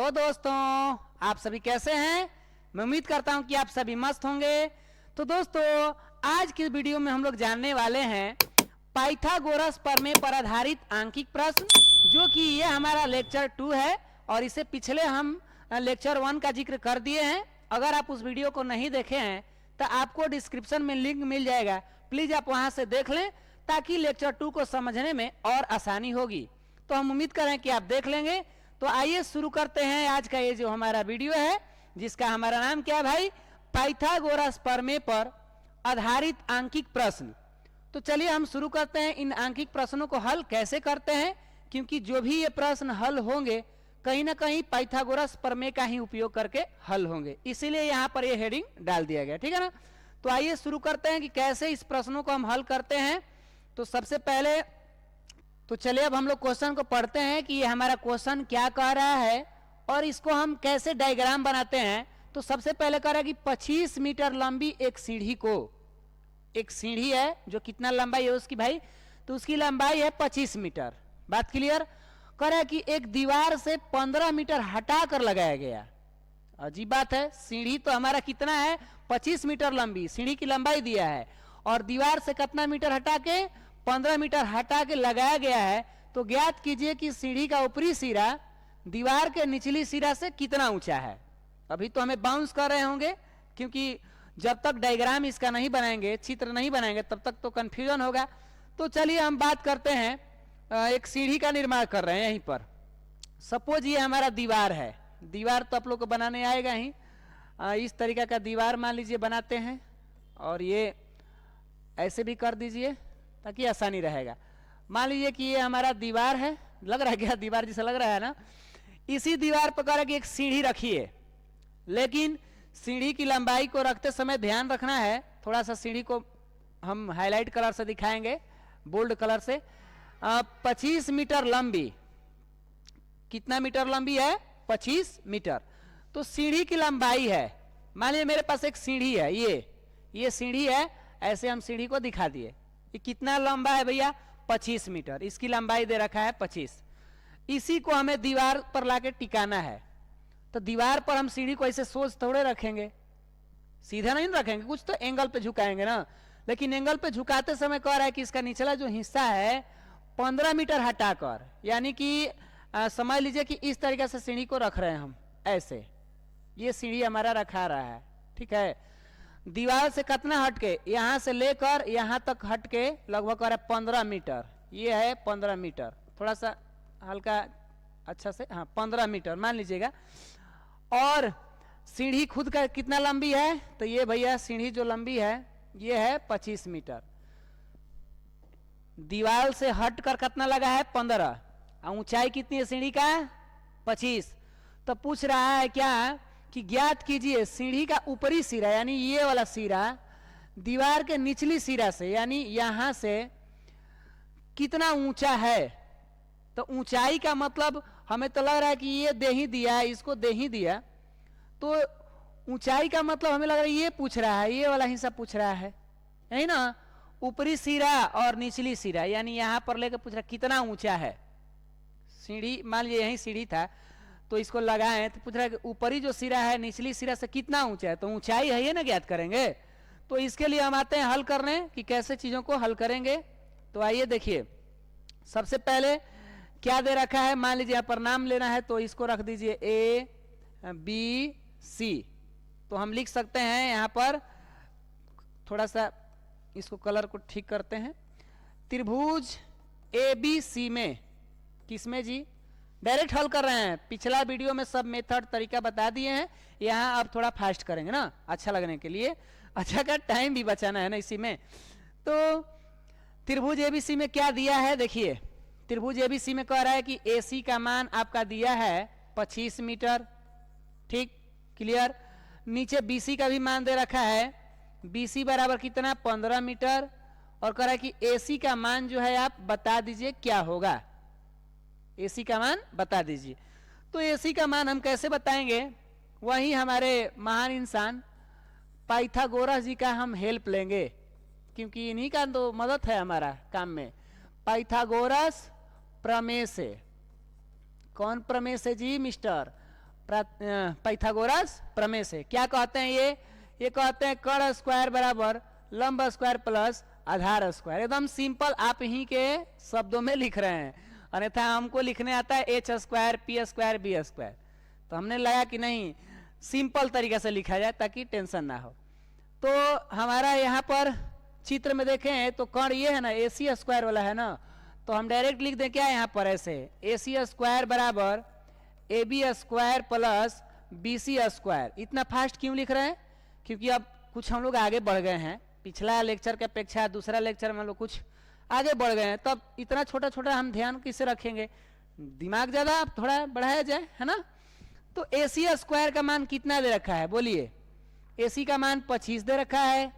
Hello दोस्तों, आप सभी कैसे हैं। मैं उम्मीद करता हूं कि आप सभी मस्त होंगे। तो दोस्तों, आज की वीडियो में हम लोग जानने वाले हैं पाइथागोरस प्रमेय पर आधारित आंकिक प्रश्न, जो कि ये हमारा लेक्चर 2 है और इसे पिछले हम लेक्चर 1 का जिक्र कर दिए हैं। अगर आप उस वीडियो को नहीं देखे हैं तो आपको डिस्क्रिप्शन में लिंक मिल जाएगा, प्लीज आप वहां से देख लें ताकि लेक्चर 2 को समझने में और आसानी होगी। तो हम उम्मीद करें कि आप देख लेंगे। तो आइए शुरू करते हैं आज का ये जो हमारा वीडियो है, जिसका हमारा नाम क्या है भाई, पाइथागोरस प्रमेय पर आधारित आंकिक प्रश्न। तो चलिए हम शुरू करते हैं। इन आंकिक प्रश्नों को हल कैसे करते हैं, क्योंकि जो भी ये प्रश्न हल होंगे कहीं ना कहीं पाइथागोरस प्रमेय का ही उपयोग करके हल होंगे, इसीलिए यहाँ पर ये हेडिंग डाल दिया गया, ठीक है ना। तो आइए शुरू करते हैं कि कैसे इस प्रश्नों को हम हल करते हैं। तो सबसे पहले तो चलिए अब हम लोग क्वेश्चन को पढ़ते हैं कि ये हमारा क्वेश्चन क्या कह रहा है और इसको हम कैसे डायग्राम बनाते हैं। तो सबसे पहले कह रहा है कि 25 मीटर लंबी एक सीढ़ी को, एक सीढ़ी है जो कितना लंबाई है उसकी भाई, तो उसकी लंबाई है 25 मीटर। बात क्लियर। कह रहा है कि एक दीवार से 15 मीटर हटा कर लगाया गया। अजीब बात है, सीढ़ी तो हमारा कितना है 25 मीटर लंबी, सीढ़ी की लंबाई दिया है और दीवार से कितना मीटर हटा के 15 मीटर हटा के लगाया गया है। तो ज्ञात कीजिए कि सीढ़ी का ऊपरी सिरा दीवार के निचली सिरा से कितना ऊंचा है। अभी तो हमें बाउंस कर रहे होंगे, क्योंकि जब तक डायग्राम इसका नहीं बनाएंगे, चित्र नहीं बनाएंगे, तब तक तो कंफ्यूजन होगा। तो चलिए हम बात करते हैं, एक सीढ़ी का निर्माण कर रहे हैं यहीं पर। सपोज ये हमारा दीवार है, दीवार तो आप लोग को बनाने आएगा ही। इस तरीका का दीवार मान लीजिए बनाते हैं और ये ऐसे भी कर दीजिए ताकि आसानी रहेगा। मान लीजिए कि ये हमारा दीवार है, लग रहा है क्या, दीवार जैसा लग रहा है ना। इसी दीवार पर कह रहा है कि एक सीढ़ी रखिए, लेकिन सीढ़ी की लंबाई को रखते समय ध्यान रखना है, थोड़ा सा सीढ़ी को हम हाईलाइट कलर से दिखाएंगे, बोल्ड कलर से। 25 मीटर लंबी, कितना मीटर लंबी है 25 मीटर। तो सीढ़ी की लंबाई है, मान लीजिए मेरे पास एक सीढ़ी है, ये सीढ़ी है, ऐसे हम सीढ़ी को दिखा दिए। ये कितना लंबा है भैया 25 मीटर, इसकी लंबाई दे रखा है 25। इसी को हमें दीवार पर लाके टिकाना है। तो दीवार पर हम सीढ़ी को ऐसे सोच थोड़े रखेंगे, सीधा नहीं रखेंगे, कुछ तो एंगल पे झुकाएंगे ना। लेकिन एंगल पे झुकाते समय कह रहा है कि इसका निचला जो हिस्सा है 15 मीटर हटाकर, यानी कि समझ लीजिए कि इस तरीके से सीढ़ी को रख रहे हैं हम, ऐसे ये सीढ़ी हमारा रखा रहा है, ठीक है। दीवार से कितना हटके, यहां से लेकर यहां तक हटके लगभग 15 मीटर, ये है 15 मीटर, थोड़ा सा हल्का अच्छा से, हाँ 15 मीटर मान लीजिएगा। और सीढ़ी खुद का कितना लंबी है, तो ये भैया सीढ़ी जो लंबी है ये है 25 मीटर। दीवार से हटकर कितना लगा है 15, ऊंचाई कितनी है सीढ़ी का 25। तो पूछ रहा है क्या कि ज्ञात कीजिए सीढ़ी का ऊपरी सिरा, यानी ये वाला सिरा दीवार के निचली सिरा से, यानी यहां से कितना ऊंचा है। तो ऊंचाई का मतलब हमें तो लग रहा है कि ये दे ही दिया है, इसको दे ही दिया। तो ऊंचाई का मतलब हमें लग रहा है ये पूछ रहा है, ये वाला हिस्सा पूछ रहा है, यही ना, ऊपरी सिरा और निचली सिरा, यानी यहां पर लेकर पूछ रहा कितना ऊंचा है सीढ़ी। मान लीजिए यही सीढ़ी था तो इसको लगाए तो पूछ रहा है कि ऊपरी जो सिरा है निचली सिरा से कितना ऊंचा है। तो ऊंचाई है ये ना ज्ञात करेंगे। तो इसके लिए हम आते हैं हल करने कि कैसे चीजों को हल करेंगे। तो आइए देखिए, सबसे पहले क्या दे रखा है, मान लीजिए यहाँ पर नाम लेना है तो इसको रख दीजिए ABC। तो हम लिख सकते हैं यहाँ पर, थोड़ा सा इसको कलर को ठीक करते हैं, त्रिभुज ABC में, किसमें जी, डायरेक्ट हल कर रहे हैं। पिछला वीडियो में सब मेथड तरीका बता दिए हैं, यहाँ अब थोड़ा फास्ट करेंगे ना अच्छा लगने के लिए, अच्छा का टाइम भी बचाना है ना इसी में। तो त्रिभुज ABC में क्या दिया है देखिए, त्रिभुज ABC में कह रहा है कि AC का मान आपका दिया है 25 मीटर, ठीक क्लियर। नीचे BC का भी मान दे रखा है, BC बराबर कितना 15 मीटर, और कह रहा है कि AC का मान जो है आप बता दीजिए क्या होगा, AC का मान बता दीजिए। तो AC का मान हम कैसे बताएंगे, वही हमारे महान इंसान पाइथागोरस जी का हम हेल्प लेंगे, क्योंकि इन्हीं का तो मदद है हमारा काम में। पाइथागोरस प्रमेय से, कौन प्रमेय से जी मिस्टर, पाइथागोरस प्रमेय से। क्या कहते हैं ये कहते हैं कर्ण स्क्वायर बराबर लंब स्क्वायर प्लस आधार स्क्वायर। एकदम सिंपल आप ही के शब्दों में लिख रहे हैं, अन्यथा हमको लिखने आता है H square P square B square, तो हमने लगा कि नहीं सिंपल तरीके से लिखा जाए ताकि टेंशन ना हो। तो हमारा यहाँ पर चित्र में देखें तो कर्ण ये है ना ए सी स्क्वायर वाला है ना, तो हम डायरेक्ट लिख दें क्या यहाँ पर ऐसे ए सी स्क्वायर बराबर A B square plus B C square. इतना फास्ट क्यों लिख रहे हैं? क्योंकि अब कुछ हम लोग आगे बढ़ गए हैं, पिछला लेक्चर के अपेक्षा दूसरा लेक्चर में हम लोग कुछ आगे बढ़ गए हैं, तब इतना छोटा छोटा हम ध्यान किससे रखेंगे, दिमाग ज़्यादा थोड़ा बढ़ाया जाए, है ना। तो ए सी स्क्वायर का मान कितना दे रखा है बोलिए? ए सी का मान 25 दे रखा है,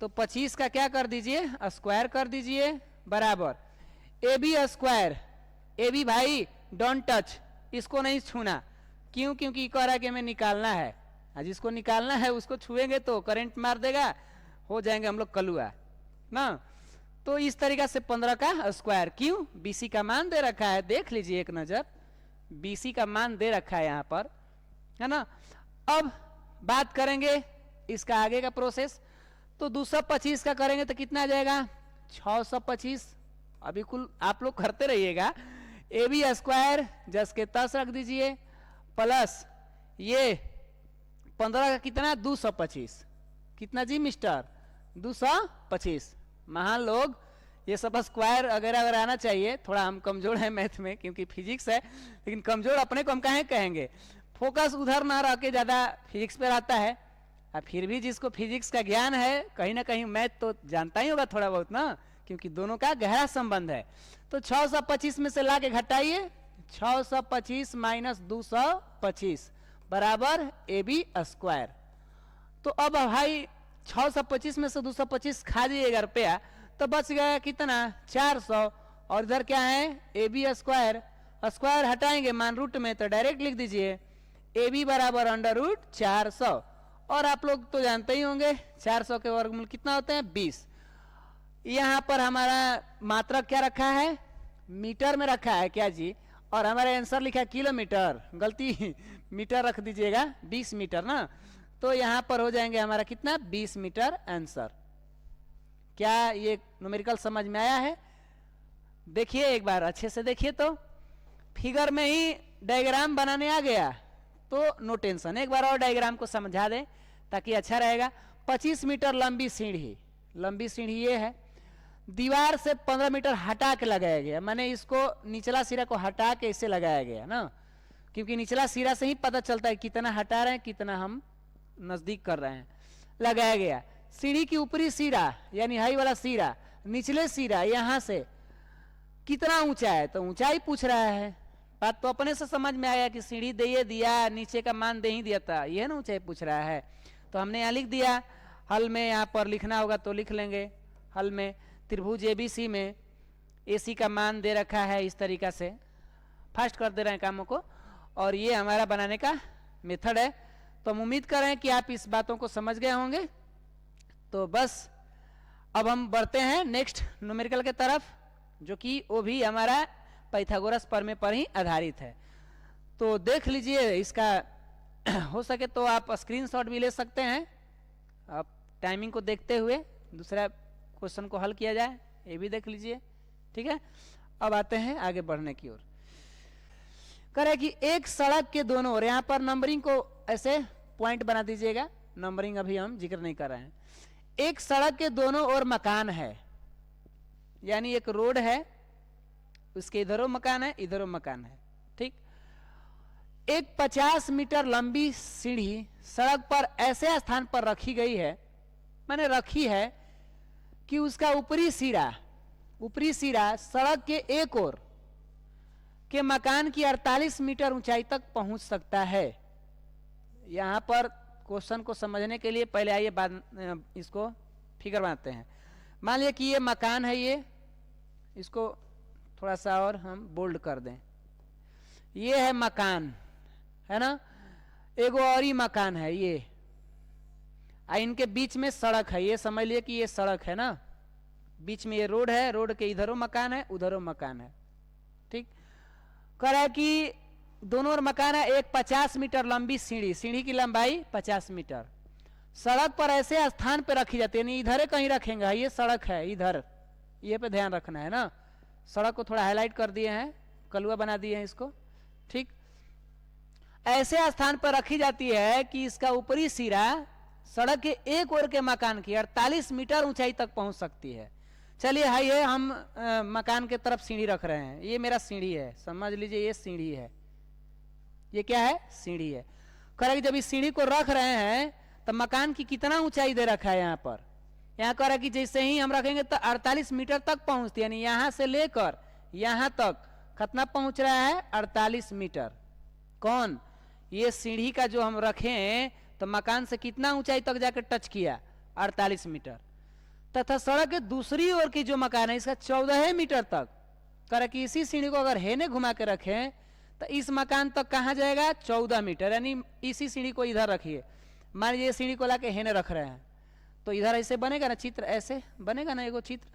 तो 25 का क्या कर दीजिए स्क्वायर कर दीजिए बराबर A B square. A B भाई डोंट टच, इसको नहीं छूना। क्यों? क्योंकि कह रहा है कि हमें निकालना है, जिसको निकालना है उसको छुएंगे तो करंट मार देगा, हो जाएंगे हम लोग कलुआ ना। तो इस तरीके से 15 का स्क्वायर। क्यों? बीसी का मान दे रखा है, देख लीजिए एक नजर, बीसी का मान दे रखा है यहाँ पर, है ना। अब बात करेंगे इसका आगे का प्रोसेस। तो 225 का करेंगे तो कितना आ जाएगा 625। अभी कुल आप लोग करते रहिएगा। ए बी स्क्वायर जस के तस रख दीजिए प्लस ये 15 का कितना 225। कितना जी मिस्टर 225। महान लोग ये सब स्क्वायर वगैरह अगर आना चाहिए। थोड़ा हम कमजोर हैं मैथ में क्योंकि फिजिक्स है, लेकिन कमजोर अपने को हम काहे कहेंगे, फोकस उधर ना रह के ज़्यादा फिजिक्स पे रहता है। और फिर भी जिसको फिजिक्स का ज्ञान है कहीं ना कहीं मैथ तो जानता ही होगा थोड़ा बहुत ना, क्योंकि दोनों का गहरा संबंध है। तो 625 में से ला के घटाइए, 625 माइनस 225 बराबर ए बी स्क्वायर। तो अब भाई 625 में से 225 खा दिएगा रुपया, तो बच गया कितना 400। और इधर क्या है ए बी स्क्वायर, स्क्वायर हटाएंगे मान रूट में तो डायरेक्ट लिख दीजिए ए बी बराबर अंडर रूट 400। और आप लोग तो जानते ही होंगे 400 के वर्गमूल कितना होते हैं 20। यहाँ पर हमारा मात्रक क्या रखा है मीटर में रखा है क्या जी, और हमारा आंसर लिखा है किलोमीटर, गलती मीटर रख दीजिएगा 20 मीटर ना। तो यहाँ पर हो जाएंगे हमारा कितना 20 मीटर आंसर। क्या ये न्यूमेरिकल समझ में आया है? देखिए एक बार अच्छे से देखिए, तो फिगर में ही डायग्राम बनाने आ गया तो नो टेंशन। एक बार और डायग्राम को समझा दें ताकि अच्छा रहेगा। 25 मीटर लंबी सीढ़ी, लंबी सीढ़ी ये है, दीवार से 15 मीटर हटा के लगाया गया। मैंने इसको निचला सिरा को हटा के इसे लगाया गया ना, क्योंकि निचला सिरा से ही पता चलता है कितना हटा रहे हैं कितना हम नजदीक कर रहे हैं। लगाया गया सीढ़ी की ऊपरी सिरा यानी हाई वाला सिरा, निचले सिरा यहाँ से कितना ऊंचा है, तो ऊंचाई पूछ रहा है। बात तो अपने से समझ में आया कि सीढ़ी दे दिया, नीचे का मान दे ही दिया था, यह ना ऊंचाई पूछ रहा है। तो हमने यहाँ लिख दिया, हल में यहाँ पर लिखना होगा तो लिख लेंगे। हल में त्रिभुज एबीसी में एसी का मान दे रखा है इस तरीका से, फास्ट कर दे रहे हैं कामों को, और ये हमारा बनाने का मेथड है। तो हम उम्मीद कर रहे हैं कि आप इस बातों को समझ गए होंगे। तो बस अब हम बढ़ते हैं नेक्स्ट न्यूमेरिकल के तरफ, जो कि वो भी हमारा पाइथागोरस प्रमेय पर ही आधारित है। तो देख लीजिए इसका हो सके तो आप स्क्रीनशॉट भी ले सकते हैं, आप टाइमिंग को देखते हुए दूसरा क्वेश्चन को हल किया जाए, ये भी देख लीजिए, ठीक है। अब आते हैं आगे बढ़ने की ओर। करे कि एक सड़क के दोनों ओर, यहाँ पर नंबरिंग को ऐसे पॉइंट बना दीजिएगा, नंबरिंग अभी हम जिक्र नहीं कर रहे हैं। एक सड़क के दोनों ओर मकान है, यानी एक रोड है, उसके इधरों मकान है इधरों मकान है, ठीक। एक 50 मीटर लंबी सीढ़ी सड़क पर ऐसे स्थान पर रखी गई है, मैंने रखी है कि उसका ऊपरी सिरा सड़क के एक ओर के मकान की 48 मीटर ऊंचाई तक पहुंच सकता है। यहां पर क्वेश्चन को समझने के लिए पहले आइए इसको फिगर बनाते हैं। मान लिया कि ये मकान है, ये इसको थोड़ा सा और हम बोल्ड कर दें, ये है मकान, है ना, एगो और ही मकान है ये, इनके बीच में सड़क है, ये समझ लिए कि ये सड़क है ना, बीच में ये रोड है, रोड के इधरों मकान है उधरों मकान है, ठीक। कह रहा है कि दोनों ओर मकान है, एक 50 मीटर लंबी सीढ़ी, सीढ़ी की लंबाई 50 मीटर। सड़क पर ऐसे स्थान पे रखी जाती है, यानी इधर कहीं रखेंगे, ये सड़क है इधर, ये पे ध्यान रखना है ना। सड़क को थोड़ा हाईलाइट कर दिए हैं, कलुआ बना दिए हैं इसको, ठीक। ऐसे स्थान पर रखी जाती है कि इसका ऊपरी सिरा सड़क के एक ओर के मकान की 48 मीटर ऊंचाई तक पहुंच सकती है। चलिए हाई है, हम मकान के तरफ सीढ़ी रख रहे हैं, ये मेरा सीढ़ी है, समझ लीजिए ये सीढ़ी है, ये क्या है, सीढ़ी है। कह रहे कि जब इस सीढ़ी को रख रहे हैं तो मकान की कितना ऊंचाई दे रखा है यहाँ पर, यहाँ कह रहा है कि जैसे ही हम रखेंगे तो 48 मीटर तक पहुंचती है, यानी यहां से लेकर यहां तक कितना पहुंच रहा है, 48 मीटर। कौन, ये सीढ़ी का जो हम रखें तो मकान से कितना ऊंचाई तक जाकर टच किया, 48 मीटर। तथा सड़क के दूसरी ओर की जो मकान है इसका 14 मीटर तक। कह रहा कि इसी सीढ़ी को अगर हेने घुमा के रखें तो इस मकान तक कहां जाएगा, 14 मीटर। यानी इसी सीढ़ी को इधर रखिए, मान लीजिए सीढ़ी को लाके हेने रख रहे हैं तो इधर ऐसे बनेगा ना चित्र, ऐसे बनेगा ना एगो चित्र।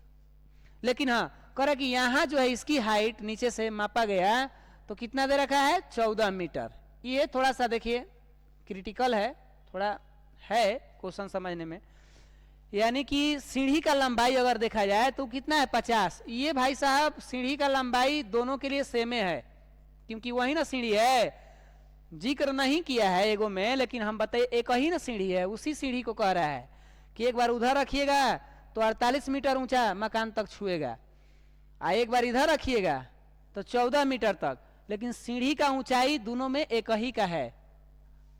लेकिन हाँ कह रहा कि यहां जो है इसकी हाइट नीचे से मापा गया तो कितना दे रखा है, 14 मीटर। ये थोड़ा सा देखिए क्रिटिकल है, थोड़ा है क्वेश्चन समझने में। यानी कि सीढ़ी का लंबाई अगर देखा जाए तो कितना है, 50। ये भाई साहब सीढ़ी का लंबाई दोनों के लिए सेम है, क्योंकि वही ना सीढ़ी है, जिक्र नहीं किया है एगो में, लेकिन हम बताइए एक ही ना सीढ़ी है, उसी सीढ़ी को कह रहा है कि एक बार उधर रखिएगा तो 48 मीटर ऊंचा मकान तक छुएगा, एक बार इधर रखिएगा तो 14 मीटर तक। लेकिन सीढ़ी का ऊंचाई दोनों में एक ही का है,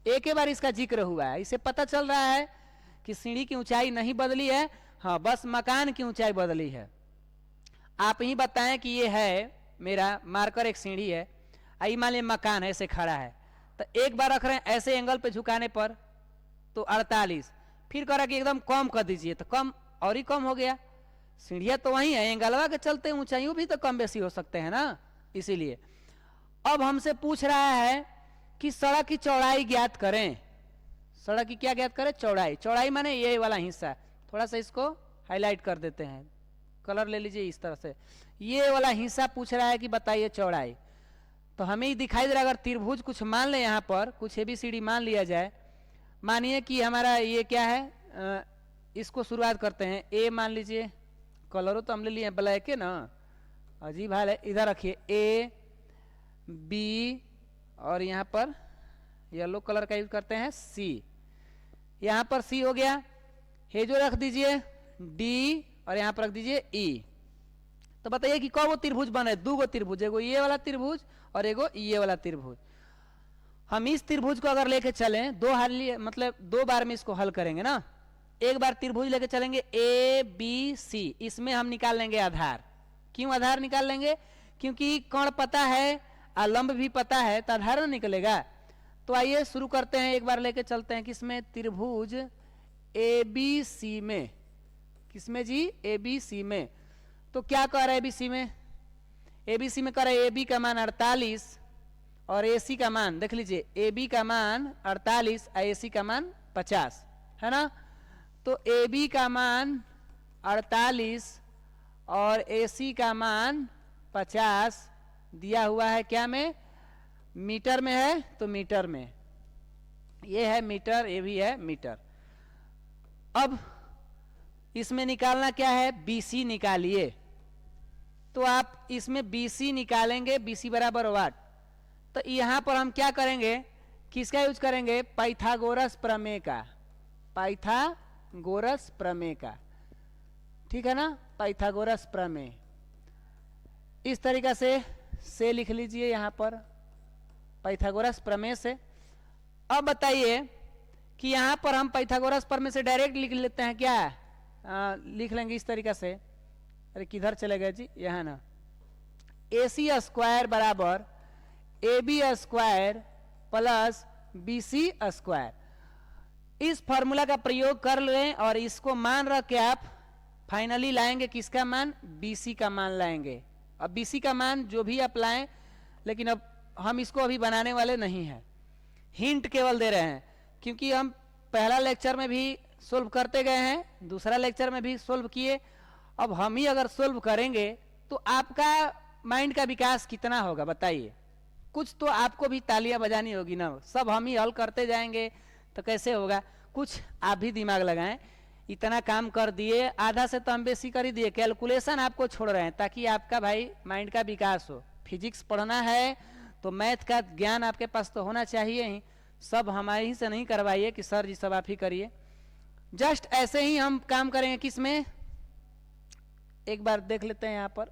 एक ही बार इसका जिक्र हुआ है। इसे पता चल रहा है कि सीढ़ी की ऊंचाई नहीं बदली है, हाँ बस मकान की ऊंचाई बदली है। आप ही बताएं कि ये है मेरा मार्कर, एक सीढ़ी है, आई मान लीजिए मकान है ऐसे खड़ा है, तो एक बार रख रहे हैं ऐसे एंगल पे झुकाने पर तो 48, फिर कह रहा कि एकदम कम कर दीजिए तो कम और ही कम हो गया। सीढ़ियां तो वही है, एंगलवा के चलते ऊंचाइयों भी तो कम बेसी हो सकते हैं ना। इसीलिए अब हमसे पूछ रहा है कि सड़क की चौड़ाई ज्ञात करें। सड़क की क्या ज्ञात करें, चौड़ाई। चौड़ाई माने ये वाला हिस्सा, थोड़ा सा इसको हाईलाइट कर देते हैं, कलर ले लीजिए इस तरह से। ये वाला हिस्सा पूछ रहा है कि बताइए चौड़ाई। तो हमें ही दिखाई दे रहा है, अगर त्रिभुज कुछ मान ले, यहाँ पर कुछ ABCD मान लिया जाए। मानिए कि हमारा ये क्या है, इसको शुरुआत करते हैं, ए मान लीजिए, कलरों तो हम ले लिए ब्लैक है ना, अजीब हाल है। इधर रखिए A B और यहाँ पर येलो कलर का यूज करते हैं C, यहाँ पर C हो गया। हे जो रख दीजिए D और यहाँ पर रख दीजिए E। तो बताइए कि कौ त्रिभुज बने, दो गो त्रिभुज, एगो ये वाला त्रिभुज और एगो ये वाला त्रिभुज। हम इस त्रिभुज को अगर लेके चलें मतलब 2 बार में इसको हल करेंगे ना। एक बार त्रिभुज लेके चलेंगे ABC, इसमें हम निकाल लेंगे आधार। क्यों आधार निकाल लेंगे, क्योंकि कोण पता है और लंब भी पता है तो आधार ना निकलेगा। तो आइए शुरू करते हैं, एक बार लेके चलते हैं किसमें, त्रिभुज ABC में। किसमें जी, ABC में। तो क्या कह रहा है ABC में, ABC में कह रहा है AB का मान 48 और AC का मान देख लीजिए, AB का मान 48 और AC का मान 50 है ना। तो AB का मान 48 और AC का मान 50 दिया हुआ है, क्या में, मीटर में है, तो मीटर में, ये है मीटर, ये भी है मीटर। अब इसमें निकालना क्या है, BC निकालिए। तो आप इसमें BC निकालेंगे, BC बराबर वाट। तो यहां पर हम क्या करेंगे, किसका यूज करेंगे, पाइथागोरस प्रमेय का, पाइथागोरस प्रमेय का, ठीक है ना, पाइथागोरस प्रमेय। इस तरीका से लिख लीजिए यहां पर पाइथागोरस प्रमेय से। अब बताइए कि यहां पर हम पाइथागोरस प्रमेय से डायरेक्ट लिख लेते हैं क्या, लिख लेंगे इस तरीका से। अरे किधर चले गए जी, यहां ना, AC स्क्वायर बराबर AB square plus BC square. इस फॉर्मूला का प्रयोग कर लें और इसको मान रख के आप फाइनली लाएंगे किसका मान, BC का मान लाएंगे। अब BC का मान जो भी आप लाएं, लेकिन अब हम इसको अभी बनाने वाले नहीं हैं, हिंट केवल दे रहे हैं, क्योंकि हम पहला लेक्चर में भी सोल्व करते गए हैं, दूसरा लेक्चर में भी सोल्व किए। अब हम ही अगर सोल्व करेंगे तो आपका माइंड का विकास कितना होगा बताइए। कुछ तो आपको भी तालियां बजानी होगी ना, सब हम ही हल करते जाएंगे तो कैसे होगा। कुछ आप भी दिमाग लगाएं। इतना काम कर दिए, आधा से तो हम बेसी कर ही दिए, कैलकुलेशन आपको छोड़ रहे हैं ताकि आपका भाई माइंड का विकास हो। फिजिक्स पढ़ना है तो मैथ का ज्ञान आपके पास तो होना चाहिए ही। सब हमारे ही से नहीं करवाइए कि सर जी सब आप ही करिए। जस्ट ऐसे ही हम काम करेंगे। किसमें, एक बार देख लेते हैं। यहाँ पर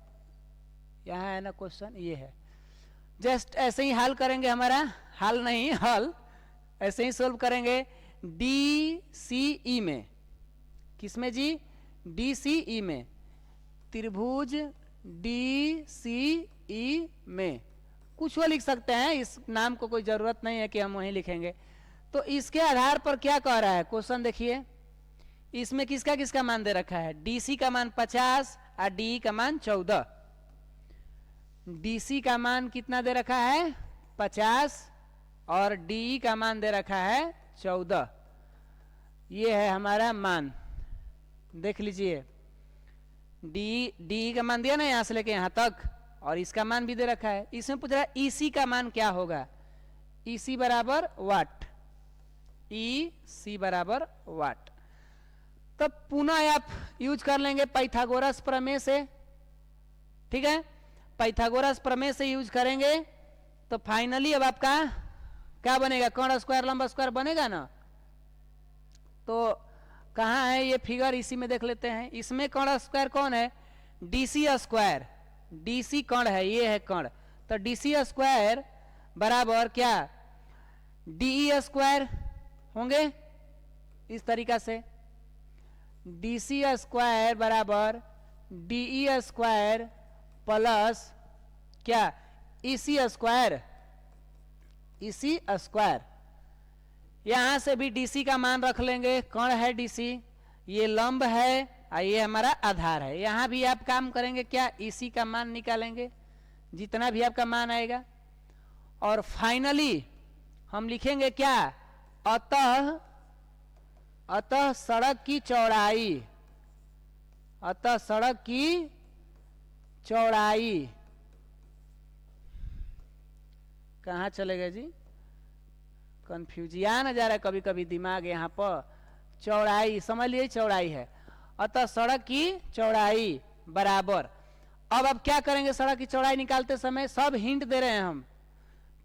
यहाँ है ना क्वेश्चन, ये है। जस्ट ऐसे ही हल करेंगे, हमारा हल नहीं हल ऐसे ही सोल्व करेंगे। DCE में, किसमें जी, DCE में, त्रिभुज DCE में कुछ वो लिख सकते हैं, इस नाम को कोई जरूरत नहीं है कि हम वहीं लिखेंगे। तो इसके आधार पर क्या कह रहा है क्वेश्चन, देखिए इसमें किसका किसका मान दे रखा है। DC का मान 50 और DE का मान 14। DC का मान कितना दे रखा है 50 और DE का मान दे रखा है 14। ये है हमारा मान, देख लीजिए। DE का मान दिया ना यहां से लेके यहां तक, और इसका मान भी दे रखा है। इसमें पूछ रहा है EC का मान क्या होगा। EC बराबर वाट, EC बराबर वाट। तब पुनः आप यूज कर लेंगे पाइथागोरस प्रमेय से, ठीक है। पाइथागोरस प्रमेय से यूज करेंगे तो फाइनली अब आपका क्या बनेगा, कर्ण स्क्वायर लंब स्क्वायर बनेगा ना। तो कहाँ है ये फिगर, इसी में देख लेते हैं। इसमें कर्ण स्क्वायर कौन है, DC स्क्वायर। DC कर्ण है, ये है कर्ण। तो DC स्क्वायर बराबर क्या, DE स्क्वायर होंगे इस तरीका से। DC स्क्वायर बराबर DE स्क्वायर प्लस क्या, EC स्क्वायर, EC स्क्वायर। यहां से भी DC का मान रख लेंगे, कर्ण है DC, ये लंब है और ये हमारा आधार है। यहां भी आप काम करेंगे क्या, EC का मान निकालेंगे जितना भी आपका मान आएगा। और फाइनली हम लिखेंगे क्या, अतः सड़क की चौड़ाई, अतः सड़क की चौड़ाई कहाँ चले गए जी, कंफ्यूजिया न जा रहा है कभी कभी दिमाग यहाँ पर। चौड़ाई समझ लिए, चौड़ाई है। अतः सड़क की चौड़ाई बराबर, अब क्या करेंगे, सड़क की चौड़ाई निकालते समय सब हिंट दे रहे हैं हम,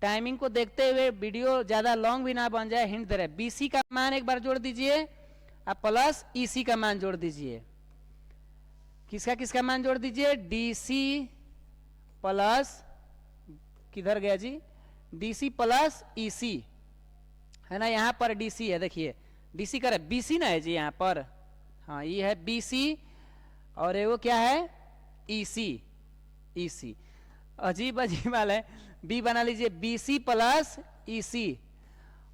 टाइमिंग को देखते हुए वीडियो ज्यादा लॉन्ग भी ना बन जाए, हिंट दे रहे हैं। BC का मान एक बार जोड़ दीजिए और प्लस EC का मान जोड़ दीजिए। किसका किसका मान जोड़ दीजिए, DC प्लस, किधर गया जी, DC प्लस EC है ना। यहाँ पर DC है, देखिए DC करे BC ना है जी यहाँ पर, हाँ ये है BC और ये वो क्या है EC। अजीब अजीब वाला है, B बना लीजिए BC प्लस EC।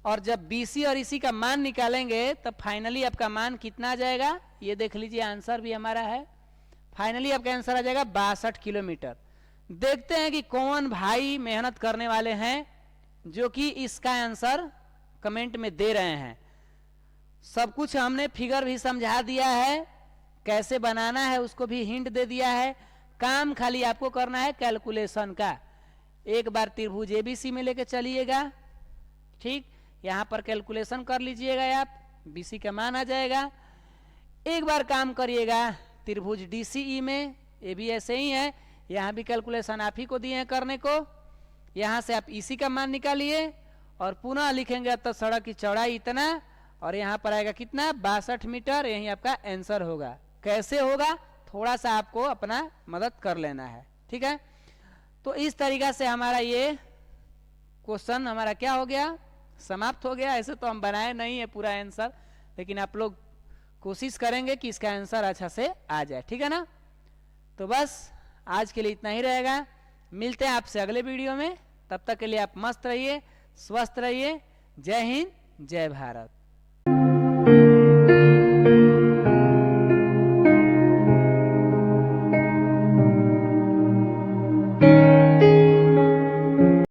और जब BC और EC का मान निकालेंगे तब फाइनली आपका मान कितना आ जाएगा, ये देख लीजिए, आंसर भी हमारा है। फाइनली आपका आंसर आ जाएगा 62 किलोमीटर। देखते हैं कि कौन भाई मेहनत करने वाले हैं जो कि इसका आंसर कमेंट में दे रहे हैं। सब कुछ हमने फिगर भी समझा दिया है, कैसे बनाना है उसको भी हिंट दे दिया है। काम खाली आपको करना है कैलकुलेशन का। एक बार त्रिभुज ABC में लेके चलिएगा, ठीक, यहां पर कैलकुलेशन कर लीजिएगा आप, BC का मान आ जाएगा। एक बार काम करिएगा त्रिभुज DCE में, ये भी ऐसे ही है, यहाँ भी कैलकुलेशन आप ही को दिए हैं करने को। यहाँ से आप EC का मान निकालिए और पुनः लिखेंगे तो सड़क की चौड़ाई इतना, और यहाँ पर आएगा कितना 62 मीटर, यही आपका आंसर होगा। कैसे होगा थोड़ा सा आपको अपना मदद कर लेना है, ठीक है। तो इस तरीका से हमारा ये क्वेश्चन हमारा क्या हो गया, समाप्त हो गया। ऐसे तो हम बनाए नहीं है पूरा आंसर, लेकिन आप लोग कोशिश करेंगे कि इसका आंसर अच्छा से आ जाए, ठीक है ना। तो बस आज के लिए इतना ही रहेगा, मिलते हैं आपसे अगले वीडियो में। तब तक के लिए आप मस्त रहिए, स्वस्थ रहिए। जय हिंद, जय भारत।